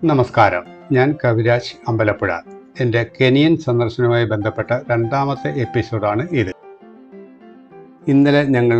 നമസ്കാരം, ഞാൻ കവിരാജ് അമ്പലപ്പുഴ. എൻ്റെ കെനിയൻ സന്ദർശനവുമായി ബന്ധപ്പെട്ട രണ്ടാമത്തെ എപ്പിസോഡാണ് ഇത്. ഇന്നലെ ഞങ്ങൾ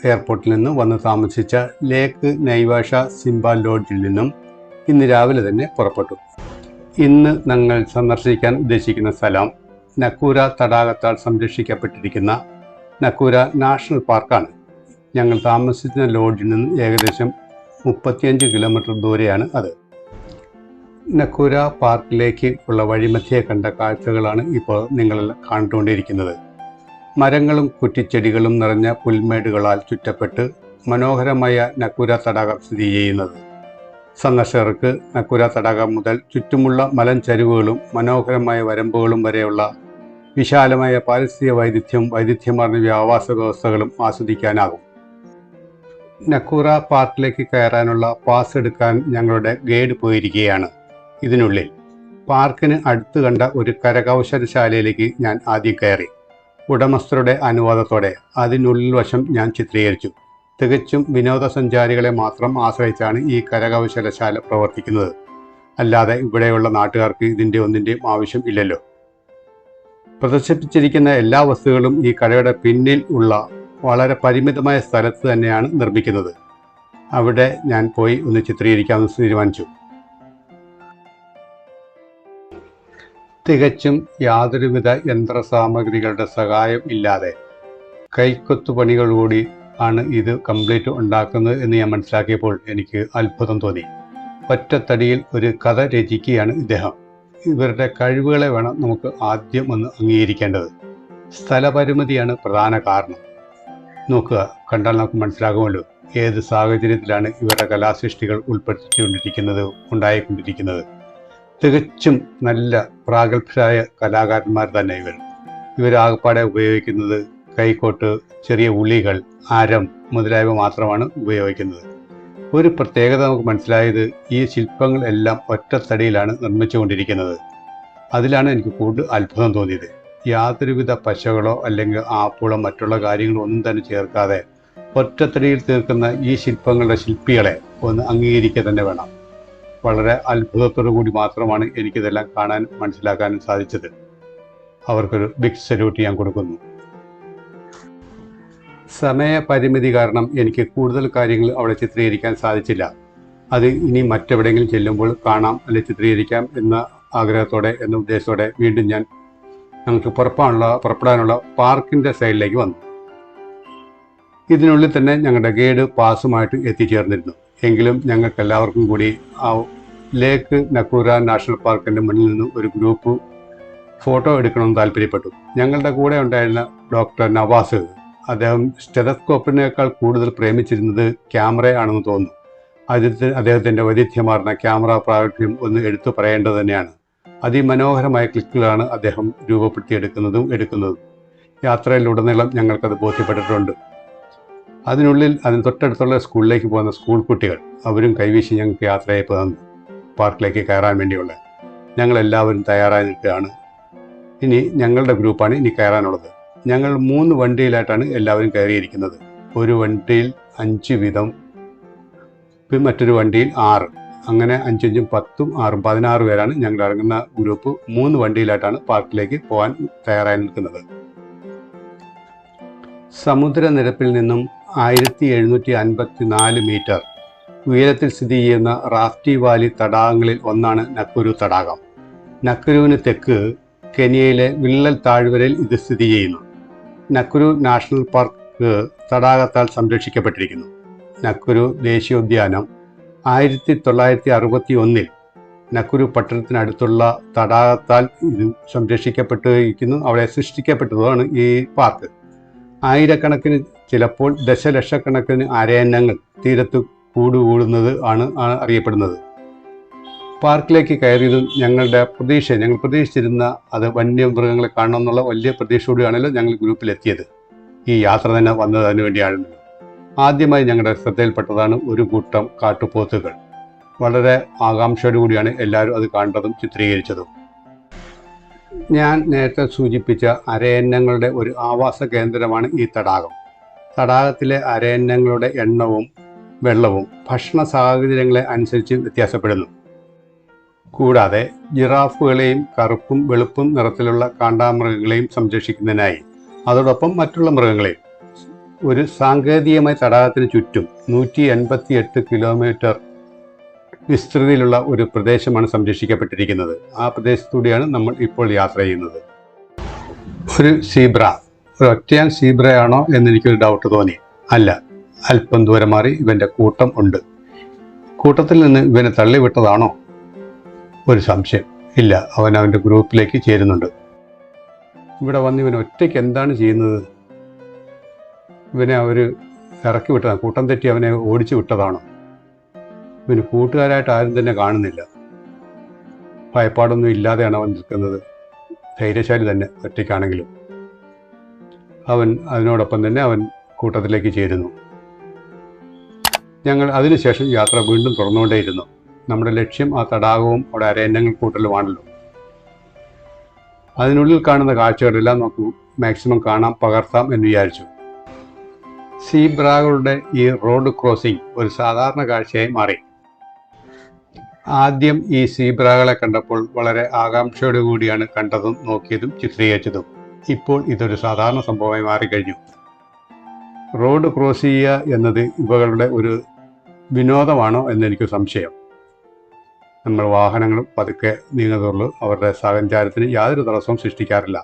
എയർപോർട്ടിൽ നിന്ന് വന്ന് താമസിച്ച ലേക്ക് നൈവാഷ സിംബ ലോഡ്ജിൽ നിന്നും ഇന്ന് രാവിലെ തന്നെ പുറപ്പെട്ടു. ഇന്ന് ഞങ്ങൾ സന്ദർശിക്കാൻ ഉദ്ദേശിക്കുന്ന സ്ഥലം നക്കൂര തടാകത്താൽ സംരക്ഷിക്കപ്പെട്ടിരിക്കുന്ന നക്കൂര നാഷണൽ പാർക്കാണ്. ഞങ്ങൾ താമസിക്കുന്ന ലോഡ്ജിൽ നിന്ന് ഏകദേശം 35 കിലോമീറ്റർ ദൂരെയാണ് അത്. നക്കൂര പാർക്കിലേക്ക് ഉള്ള വഴിമധ്യേ കണ്ട കാഴ്ചകളാണ് ഇപ്പോൾ നിങ്ങൾ കണ്ടുകൊണ്ടിരിക്കുന്നത്. മരങ്ങളും കുറ്റിച്ചെടികളും നിറഞ്ഞ പുൽമേടുകളാൽ ചുറ്റപ്പെട്ട് മനോഹരമായ നക്കൂര തടാകം സ്ഥിതി ചെയ്യുന്നത്. സന്ദർശകർക്ക് നക്കൂര തടാകം മുതൽ ചുറ്റുമുള്ള മലഞ്ചരിവുകളും മനോഹരമായ വരമ്പുകളും വരെയുള്ള വിശാലമായ പാരിസ്ഥിതിക വൈവിധ്യമാർന്ന ആവാസ വ്യവസ്ഥകളും ആസ്വദിക്കാനാകും. നക്കൂര പാർക്കിലേക്ക് കയറാനുള്ള പാസ് എടുക്കാൻ ഞങ്ങളുടെ ഗൈഡ് പോയിരിക്കുകയാണ്. ഇതിനുള്ളിൽ പാർക്കിന് അടുത്ത് കണ്ട ഒരു കരകൗശലശാലയിലേക്ക് ഞാൻ ആദ്യം കയറി. ഉടമസ്ഥരുടെ അനുവാദത്തോടെ അതിനുള്ളിൽ വശം ഞാൻ ചിത്രീകരിച്ചു. തികച്ചും വിനോദസഞ്ചാരികളെ മാത്രം ആശ്രയിച്ചാണ് ഈ കരകൗശലശാല പ്രവർത്തിക്കുന്നത്. അല്ലാതെ ഇവിടെയുള്ള നാട്ടുകാർക്ക് ഒന്നിൻ്റെയും ആവശ്യം ഇല്ലല്ലോ. പ്രദർശിപ്പിച്ചിരിക്കുന്ന എല്ലാ വസ്തുക്കളും ഈ കടയുടെ പിന്നിൽ ഉള്ള വളരെ പരിമിതമായ സ്ഥലത്ത് തന്നെയാണ് നിർമ്മിക്കുന്നത്. അവിടെ ഞാൻ പോയി ഒന്ന് ചിത്രീകരിക്കാമെന്ന് തീരുമാനിച്ചു. തികച്ചും യാതൊരുവിധ യന്ത്രസാമഗ്രികളുടെ സഹായം ഇല്ലാതെ കൈക്കൊത്തുപണികളോടി ആണ് ഇത് കംപ്ലീറ്റ് ഉണ്ടാക്കുന്നത് എന്ന് ഞാൻ മനസ്സിലാക്കിയപ്പോൾ എനിക്ക് അത്ഭുതം തോന്നി. ഒറ്റത്തടിയിൽ ഒരു കഥ രചിക്കുകയാണ് ഇദ്ദേഹം. ഇവരുടെ കഴിവുകളെ വേണം നമുക്ക് ആദ്യം ഒന്ന് അംഗീകരിക്കേണ്ടത്. സ്ഥലപരിമിതിയാണ് പ്രധാന കാരണം. നോക്കുക, കണ്ടാൽ നമുക്ക് മനസ്സിലാകുമല്ലോ ഏത് സാഹചര്യത്തിലാണ് ഇവരുടെ കലാസൃഷ്ടികൾ ഉണ്ടായിക്കൊണ്ടിരിക്കുന്നത്. തികച്ചും നല്ല പ്രാഗൽഭ്യരായ കലാകാരന്മാർ തന്നെ ഇവരാകപ്പാടെ ഉപയോഗിക്കുന്നത് കൈക്കോട്ട്, ചെറിയ ഉളികൾ, അരം മുതലായവ മാത്രമാണ് ഉപയോഗിക്കുന്നത്. ഒരു പ്രത്യേകത നമുക്ക് മനസ്സിലായത് ഈ ശില്പങ്ങൾ എല്ലാം ഒറ്റത്തടിയിലാണ് നിർമ്മിച്ചുകൊണ്ടിരിക്കുന്നത്. അതിലാണ് എനിക്ക് കൂടുതൽ അത്ഭുതം തോന്നിയത്. യാതൊരുവിധ പശകളോ അല്ലെങ്കിൽ ആപ്പുകളോ മറ്റുള്ള കാര്യങ്ങളോ ഒന്നും തന്നെ ചേർക്കാതെ ഒറ്റത്തടിയിൽ തീർക്കുന്ന ഈ ശില്പങ്ങളുടെ ശില്പികളെ ഒന്ന് അംഗീകരിക്കുക തന്നെ വേണം. വളരെ അത്ഭുതത്തോടു കൂടി മാത്രമാണ് എനിക്കിതെല്ലാം കാണാനും മനസ്സിലാക്കാനും സാധിച്ചത്. അവർക്കൊരു ബിഗ് സല്യൂട്ട് ഞാൻ കൊടുക്കുന്നു. സമയപരിമിതി കാരണം എനിക്ക് കൂടുതൽ കാര്യങ്ങൾ അവിടെ ചിത്രീകരിക്കാൻ സാധിച്ചില്ല. അത് ഇനി മറ്റെവിടെയെങ്കിലും ചെല്ലുമ്പോൾ കാണാം അല്ലെങ്കിൽ ചിത്രീകരിക്കാം എന്ന ആഗ്രഹത്തോടെ, എന്ന ഉദ്ദേശത്തോടെ വീണ്ടും ഞങ്ങൾക്ക് പുറപ്പെടാനുള്ള പാർക്കിൻ്റെ സൈഡിലേക്ക് വന്നു. ഇതിനുള്ളിൽ തന്നെ ഞങ്ങളുടെ ഗൈഡ് പാസുമായിട്ട് എത്തിച്ചേർന്നിരുന്നു. എങ്കിലും ഞങ്ങൾക്ക് എല്ലാവർക്കും കൂടി ആ ലേക്ക് നക്കൂര നാഷണൽ പാർക്കിൻ്റെ മുന്നിൽ നിന്നും ഒരു ഗ്രൂപ്പ് ഫോട്ടോ എടുക്കണമെന്ന് താല്പര്യപ്പെട്ടു. ഞങ്ങളുടെ കൂടെ ഉണ്ടായിരുന്ന ഡോക്ടർ നവാസ്, അദ്ദേഹം സ്റ്റെതസ്കോപ്പിനേക്കാൾ കൂടുതൽ പ്രേമിച്ചിരുന്നത് ക്യാമറയാണെന്ന് തോന്നുന്നു. അദ്ദേഹത്തിൻ്റെ വൈവിധ്യമാർന്ന ക്യാമറ പ്രാഗൽഭ്യം ഒന്ന് എടുത്തു പറയേണ്ടത് തന്നെയാണ്. അതിമനോഹരമായ ക്ലിക്കുകളാണ് അദ്ദേഹം രൂപപ്പെടുത്തിയെടുക്കുന്നതും എടുക്കുന്നതും. യാത്രയിലുടനീളം ഞങ്ങൾക്കത് ബോധ്യപ്പെട്ടിട്ടുണ്ട്. അതിന് തൊട്ടടുത്തുള്ള സ്കൂളിലേക്ക് പോകുന്ന സ്കൂൾ കുട്ടികൾ അവരും കൈവീശി ഞങ്ങൾക്ക് യാത്രയായി തന്നു. പാർക്കിലേക്ക് കയറാൻ വേണ്ടിയുള്ള ഞങ്ങളെല്ലാവരും തയ്യാറായി നിൽക്കുകയാണ്. ഇനി ഞങ്ങളുടെ ഗ്രൂപ്പാണ് ഇനി കയറാനുള്ളത്. ഞങ്ങൾ 3 വണ്ടിയിലായിട്ടാണ് എല്ലാവരും കയറിയിരിക്കുന്നത്. ഒരു വണ്ടിയിൽ 5 വീതം, മറ്റൊരു വണ്ടിയിൽ 6. അങ്ങനെ 5 5 10 6 16 പേരാണ് ഞങ്ങൾ ഇറങ്ങുന്ന ഗ്രൂപ്പ്. 3 വണ്ടിയിലായിട്ടാണ് പാർക്കിലേക്ക് പോകാൻ തയ്യാറായി നിൽക്കുന്നത്. സമുദ്രനിരപ്പിൽ നിന്നും 1754 മീറ്റർ ഉയരത്തിൽ സ്ഥിതി ചെയ്യുന്ന റാഫ്റ്റി വാലി തടാകങ്ങളിൽ ഒന്നാണ് നക്കുരു തടാകം. നക്കുരുവിന് തെക്ക് കെനിയയിലെ വിള്ളൽ താഴ്വരയിൽ ഇത് സ്ഥിതി ചെയ്യുന്നു. നക്കുരു നാഷണൽ പാർക്ക് തടാകത്താൽ സംരക്ഷിക്കപ്പെട്ടിരിക്കുന്നു. നക്കുരു ദേശീയോദ്യാനം 1961 നക്കുരു പട്ടണത്തിനടുത്തുള്ള തടാകത്താൽ ഇത് സംരക്ഷിക്കപ്പെട്ടിരിക്കുന്നു. അവിടെ സൃഷ്ടിക്കപ്പെട്ടതാണ് ഈ പാർക്ക്. ആയിരക്കണക്കിന്, ചിലപ്പോൾ ദശലക്ഷക്കണക്കിന് അരയന്നങ്ങൾ തീരത്ത് കൂടുന്നത് ആണ് അറിയപ്പെടുന്നത്. പാർക്കിലേക്ക് കയറിയതും ഞങ്ങൾ പ്രതീക്ഷിച്ചിരുന്ന അത് വന്യമൃഗങ്ങളെ കാണണമെന്നുള്ള വലിയ പ്രതീക്ഷയോടെയാണല്ലോ ഞങ്ങൾ ഗ്രൂപ്പിലെത്തിയത്. ഈ യാത്ര തന്നെ വന്നത് അതിനു വേണ്ടിയാണല്ലോ. ആദ്യമായി ഞങ്ങളുടെ ശ്രദ്ധയിൽപ്പെട്ടതാണ് ഒരു കൂട്ടം കാട്ടുപോത്തുകൾ. വളരെ ആകാംക്ഷയോടുകൂടിയാണ് എല്ലാവരും അത് കണ്ടതും ചിത്രീകരിച്ചതും. ഞാൻ നേരത്തെ സൂചിപ്പിച്ച അരയന്നങ്ങളുടെ ഒരു ആവാസ കേന്ദ്രമാണ് ഈ തടാകം. തടാകത്തിലെ അരയന്നങ്ങളുടെ എണ്ണവും വെള്ളവും ഭക്ഷണ സാഹചര്യങ്ങളെ അനുസരിച്ച് വ്യത്യാസപ്പെടുന്നു. കൂടാതെ ജിറാഫുകളെയും കറുപ്പും വെളുപ്പും നിറത്തിലുള്ള കാണ്ടാമൃഗങ്ങളെയും സംരക്ഷിക്കുന്നതിനായി അതോടൊപ്പം മറ്റുള്ള മൃഗങ്ങളെയും ഒരു സാങ്കേതികമായി തടാകത്തിന് ചുറ്റും 188 കിലോമീറ്റർ വിസ്തൃതിയിലുള്ള ഒരു പ്രദേശമാണ് സംരക്ഷിക്കപ്പെട്ടിരിക്കുന്നത്. ആ പ്രദേശത്തൂടെയാണ് നമ്മൾ ഇപ്പോൾ യാത്ര ചെയ്യുന്നത്. ഒരു സീബ്ര, ഒരു ഒറ്റയാൻ സീബ്രയാണോ എന്നെനിക്കൊരു ഡൗട്ട് തോന്നി. അല്ല, അല്പം ദൂരം മാറി ഇവൻ്റെ കൂട്ടം ഉണ്ട്. കൂട്ടത്തിൽ നിന്ന് ഇവനെ തള്ളിവിട്ടതാണോ? ഒരു സംശയം ഇല്ല, അവൻ അവൻ്റെ ഗ്രൂപ്പിലേക്ക് ചേരുന്നുണ്ട്. ഇവിടെ വന്ന് ഇവൻ ഒറ്റയ്ക്ക് എന്താണ് ചെയ്യുന്നത്? ഇവനെ അവർ ഇറക്കി വിട്ടതാണ്, കൂട്ടം തെറ്റി അവനെ ഓടിച്ചു വിട്ടതാണോ? ഇവന് കൂട്ടുകാരായിട്ട് ആരും തന്നെ കാണുന്നില്ല. ഭയപ്പാടൊന്നും ഇല്ലാതെയാണ് അവൻ നിൽക്കുന്നത്. ധൈര്യശാലി തന്നെ ഒറ്റയ്ക്കാണെങ്കിലും. അവൻ അതിനോടൊപ്പം തന്നെ അവൻ കൂട്ടത്തിലേക്ക് ചേരുന്നു. ഞങ്ങൾ അതിനുശേഷം യാത്ര വീണ്ടും തുറന്നുകൊണ്ടേയിരുന്നു. നമ്മുടെ ലക്ഷ്യം ആ തടാകവും അവിടെ അരയന്നങ്ങൾ കൂട്ടലുമാണല്ലോ. അതിനുള്ളിൽ കാണുന്ന കാഴ്ചകളെല്ലാം നമുക്ക് മാക്സിമം കാണാം, പകർത്താം എന്ന് വിചാരിച്ചു. സീബ്രകളുടെ ഈ റോഡ് ക്രോസിംഗ് ഒരു സാധാരണ കാഴ്ചയായി മാറി. ആദ്യം ഈ സീബ്രകളെ കണ്ടപ്പോൾ വളരെ ആകാംക്ഷയോടുകൂടിയാണ് കണ്ടതും നോക്കിയതും ചിത്രീകരിച്ചതും. ഇപ്പോൾ ഇതൊരു സാധാരണ സംഭവമായി മാറിക്കഴിഞ്ഞു. റോഡ് ക്രോസ് ചെയ്യുക എന്നത് ഇവകളുടെ ഒരു വിനോദമാണോ എന്നെനിക്ക് സംശയം. നമ്മൾ വാഹനങ്ങളും പതുക്കെ നീങ്ങുന്നുള്ളൂ. അവരുടെ സഞ്ചാരത്തിന് യാതൊരു തടസ്സവും സൃഷ്ടിക്കാറില്ല.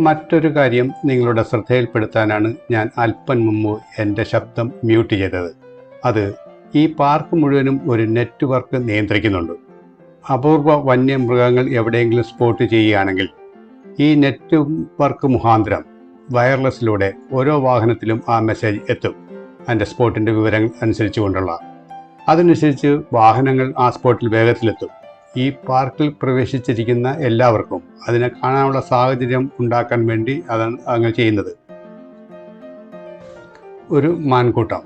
മറ്റൊരു കാര്യം നിങ്ങളുടെ ശ്രദ്ധയിൽപ്പെടുത്താനാണ് ഞാൻ അല്പം മുമ്പ് എൻ്റെ ശബ്ദം മ്യൂട്ട് ചെയ്തത്. അത് ഈ പാർക്ക് മുഴുവനും ഒരു നെറ്റ്വർക്ക് നിയന്ത്രിക്കുന്നുണ്ട്. അപൂർവ വന്യമൃഗങ്ങൾ എവിടെയെങ്കിലും സ്പോട്ട് ചെയ്യുകയാണെങ്കിൽ ഈ നെറ്റ്വർക്ക് മുഖാന്തരം വയർലെസ്സിലൂടെ ഓരോ വാഹനത്തിലും ആ മെസ്സേജ് എത്തും. അതിൻ്റെ സ്പോട്ടിൻ്റെ വിവരങ്ങൾ അനുസരിച്ചുകൊണ്ടുള്ള അതനുസരിച്ച് വാഹനങ്ങൾ ആ സ്പോട്ടിൽ വേഗത്തിലെത്തും. ഈ പാർക്കിൽ പ്രവേശിച്ചിരിക്കുന്ന എല്ലാവർക്കും അതിനെ കാണാനുള്ള സാഹചര്യം ഉണ്ടാക്കാൻ വേണ്ടി അതാണ് അങ്ങനെ ചെയ്യുന്നത്. ഒരു മാൻകൂട്ടം.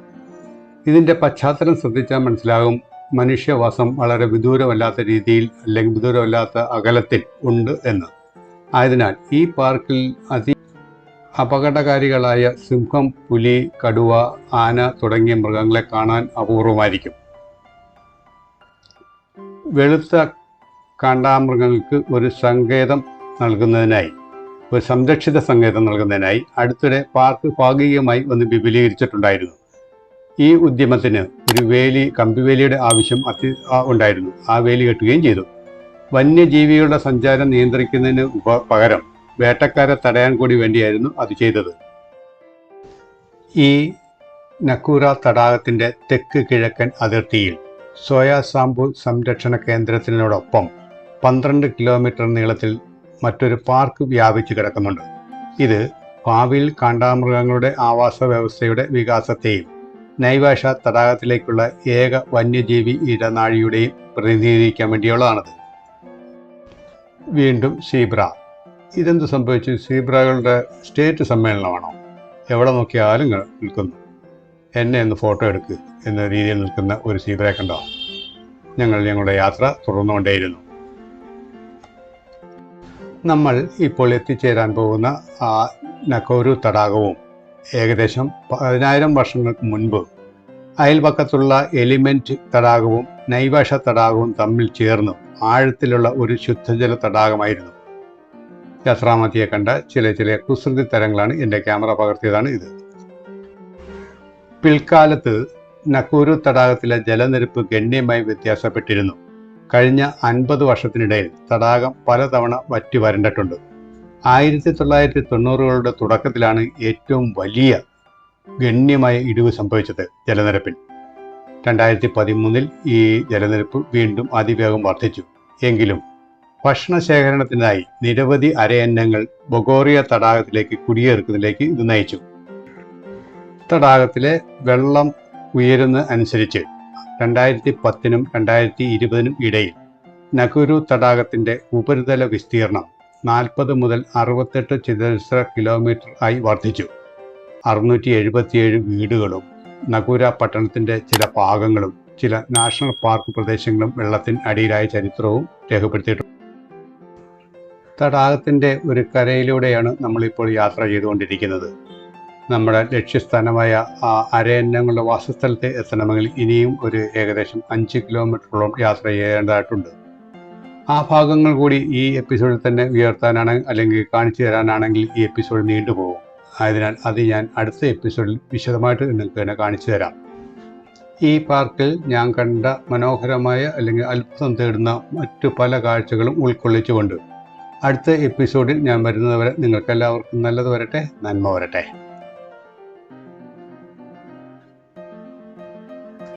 ഇതിൻ്റെ പശ്ചാത്തലം ശ്രദ്ധിച്ചാൽ മനസ്സിലാകും മനുഷ്യവാസം വളരെ വിദൂരമല്ലാത്ത രീതിയിൽ അല്ലെങ്കിൽ വിദൂരമല്ലാത്ത അകലത്തിൽ ഉണ്ട് എന്ന്. ആയതിനാൽ ഈ പാർക്കിൽ അപകടകാരികളായ സിംഹം, പുലി, കടുവ, ആന തുടങ്ങിയ മൃഗങ്ങളെ കാണാൻ അപൂർവമായിരിക്കും. വെളുത്ത കാണ്ടാമൃഗങ്ങൾക്ക് ഒരു സങ്കേതം നൽകുന്നതിനായി, ഒരു സംരക്ഷിത സങ്കേതം നൽകുന്നതിനായി അടുത്തിടെ പാർക്ക് ഭാഗികമായി ഒന്ന് വിപുലീകരിച്ചിട്ടുണ്ടായിരുന്നു. ഈ ഉദ്യമത്തിന് ഒരു കമ്പിവേലിയുടെ ആവശ്യം ഉണ്ടായിരുന്നു. ആ വേലി കെട്ടുകയും ചെയ്തു. വന്യജീവികളുടെ സഞ്ചാരം നിയന്ത്രിക്കുന്നതിന് പകരം വേട്ടക്കാരെ തടയാൻ കൂടി വേണ്ടിയായിരുന്നു അത് ചെയ്തത്. ഈ നക്കൂര തടാകത്തിൻ്റെ തെക്ക് കിഴക്കൻ അതിർത്തിയിൽ സോയാ സാംബു സംരക്ഷണ കേന്ദ്രത്തിനോടൊപ്പം 12 കിലോമീറ്റർ നീളത്തിൽ മറ്റൊരു പാർക്ക് വ്യാപിച്ചു കിടക്കുന്നുണ്ട്. ഇത് ഭാവിയിൽ കാണ്ടാമൃഗങ്ങളുടെ ആവാസ വ്യവസ്ഥയുടെ വികാസത്തെയും നൈവാഷ തടാകത്തിലേക്കുള്ള ഏക വന്യജീവി ഇടനാഴിയുടെയും പ്രതിനിധീകരിക്കാൻ വേണ്ടിയുള്ളതാണത്. വീണ്ടും സീബ്ര. ഇതെന്ത് സംഭവിച്ചു? സീബ്രകളുടെ സ്റ്റേറ്റ് സമ്മേളനമാണോ? എവിടെ നോക്കിയാലും നിൽക്കുന്നു. എന്നെ ഒന്ന് ഫോട്ടോ എടുക്കുക എന്ന രീതിയിൽ നിൽക്കുന്ന ഒരു സീബ്രയെ കണ്ടോ? ഞങ്ങളുടെ യാത്ര തുടർന്നുകൊണ്ടേയിരുന്നു. നമ്മൾ ഇപ്പോൾ എത്തിച്ചേരാൻ പോകുന്ന ആ നക്കോരു തടാകവും ഏകദേശം 10,000 വർഷങ്ങൾക്ക് മുൻപ് അയൽപക്കത്തുള്ള എലിമെന്റ് തടാകവും നൈവാഷ തടാകവും തമ്മിൽ ചേർന്ന് ആഴത്തിലുള്ള ഒരു ശുദ്ധജല തടാകമായിരുന്നു. യാത്രാമധ്യേ കണ്ട ചില കുസൃതി തരങ്ങളാണ് എൻ്റെ ക്യാമറ പകർത്തിയതാണ് ഇത്. പിൽക്കാലത്ത് നക്കൂരു തടാകത്തിലെ ജലനിരപ്പ് ഗണ്യമായി വ്യത്യാസപ്പെട്ടിരുന്നു. കഴിഞ്ഞ 50 വർഷത്തിനിടയിൽ തടാകം പലതവണ വറ്റി വരണ്ടിട്ടുണ്ട്. 1990കളുടെ തുടക്കത്തിലാണ് ഏറ്റവും വലിയ ഗണ്യമായ ഇടിവ് സംഭവിച്ചത് ജലനിരപ്പിൽ. 2013 ഈ ജലനിരപ്പ് വീണ്ടും അതിവേഗം വർദ്ധിച്ചു. എങ്കിലും ഭക്ഷണശേഖരണത്തിനായി നിരവധി അരയന്നങ്ങൾ ബൊഗോറിയ തടാകത്തിലേക്ക് കുടിയേറുന്നതിലേക്ക് ഇത് നയിച്ചു. തടാകത്തിലെ വെള്ളം ഉയരുന്ന അനുസരിച്ച് 2010നും 2020നും ഇടയിൽ നക്കൂരു തടാകത്തിൻ്റെ ഉപരിതല വിസ്തീർണം 40 മുതൽ 68 ചതുരശ്ര കിലോമീറ്റർ ആയി വർദ്ധിച്ചു. 677 വീടുകളും നക്കൂര പട്ടണത്തിൻ്റെ ചില ഭാഗങ്ങളും ചില നാഷണൽ പാർക്ക് പ്രദേശങ്ങളും വെള്ളത്തിന് അടിയിലായ ചരിത്രവും രേഖപ്പെടുത്തിയിട്ടുണ്ട്. തടാകത്തിൻ്റെ ഒരു കരയിലൂടെയാണ് നമ്മളിപ്പോൾ യാത്ര ചെയ്തുകൊണ്ടിരിക്കുന്നത്. നമ്മുടെ ലക്ഷ്യസ്ഥാനമായ ആ അരയന്നങ്ങളുടെ വാസസ്ഥലത്ത് എത്തണമെങ്കിൽ ഇനിയും ഒരു ഏകദേശം 5 കിലോമീറ്ററോളം യാത്ര ചെയ്യേണ്ടതായിട്ടുണ്ട്. ആ ഭാഗങ്ങൾ കൂടി ഈ എപ്പിസോഡിൽ തന്നെ അല്ലെങ്കിൽ കാണിച്ചു തരാനാണെങ്കിൽ ഈ എപ്പിസോഡ് നീണ്ടുപോകും. ആയതിനാൽ അത് ഞാൻ അടുത്ത എപ്പിസോഡിൽ വിശദമായിട്ട് നിങ്ങൾക്ക് തന്നെ കാണിച്ചു തരാം. ഈ പാർക്കിൽ ഞാൻ കണ്ട മനോഹരമായ അല്ലെങ്കിൽ അത്ഭുതം തേടുന്ന മറ്റു പല കാഴ്ചകളും ഉൾക്കൊള്ളിച്ചുകൊണ്ട് അടുത്ത എപ്പിസോഡിൽ ഞാൻ വരുന്നതുവരെ നിങ്ങൾക്കെല്ലാവർക്കും നല്ലത് വരട്ടെ, നന്മ വരട്ടെ.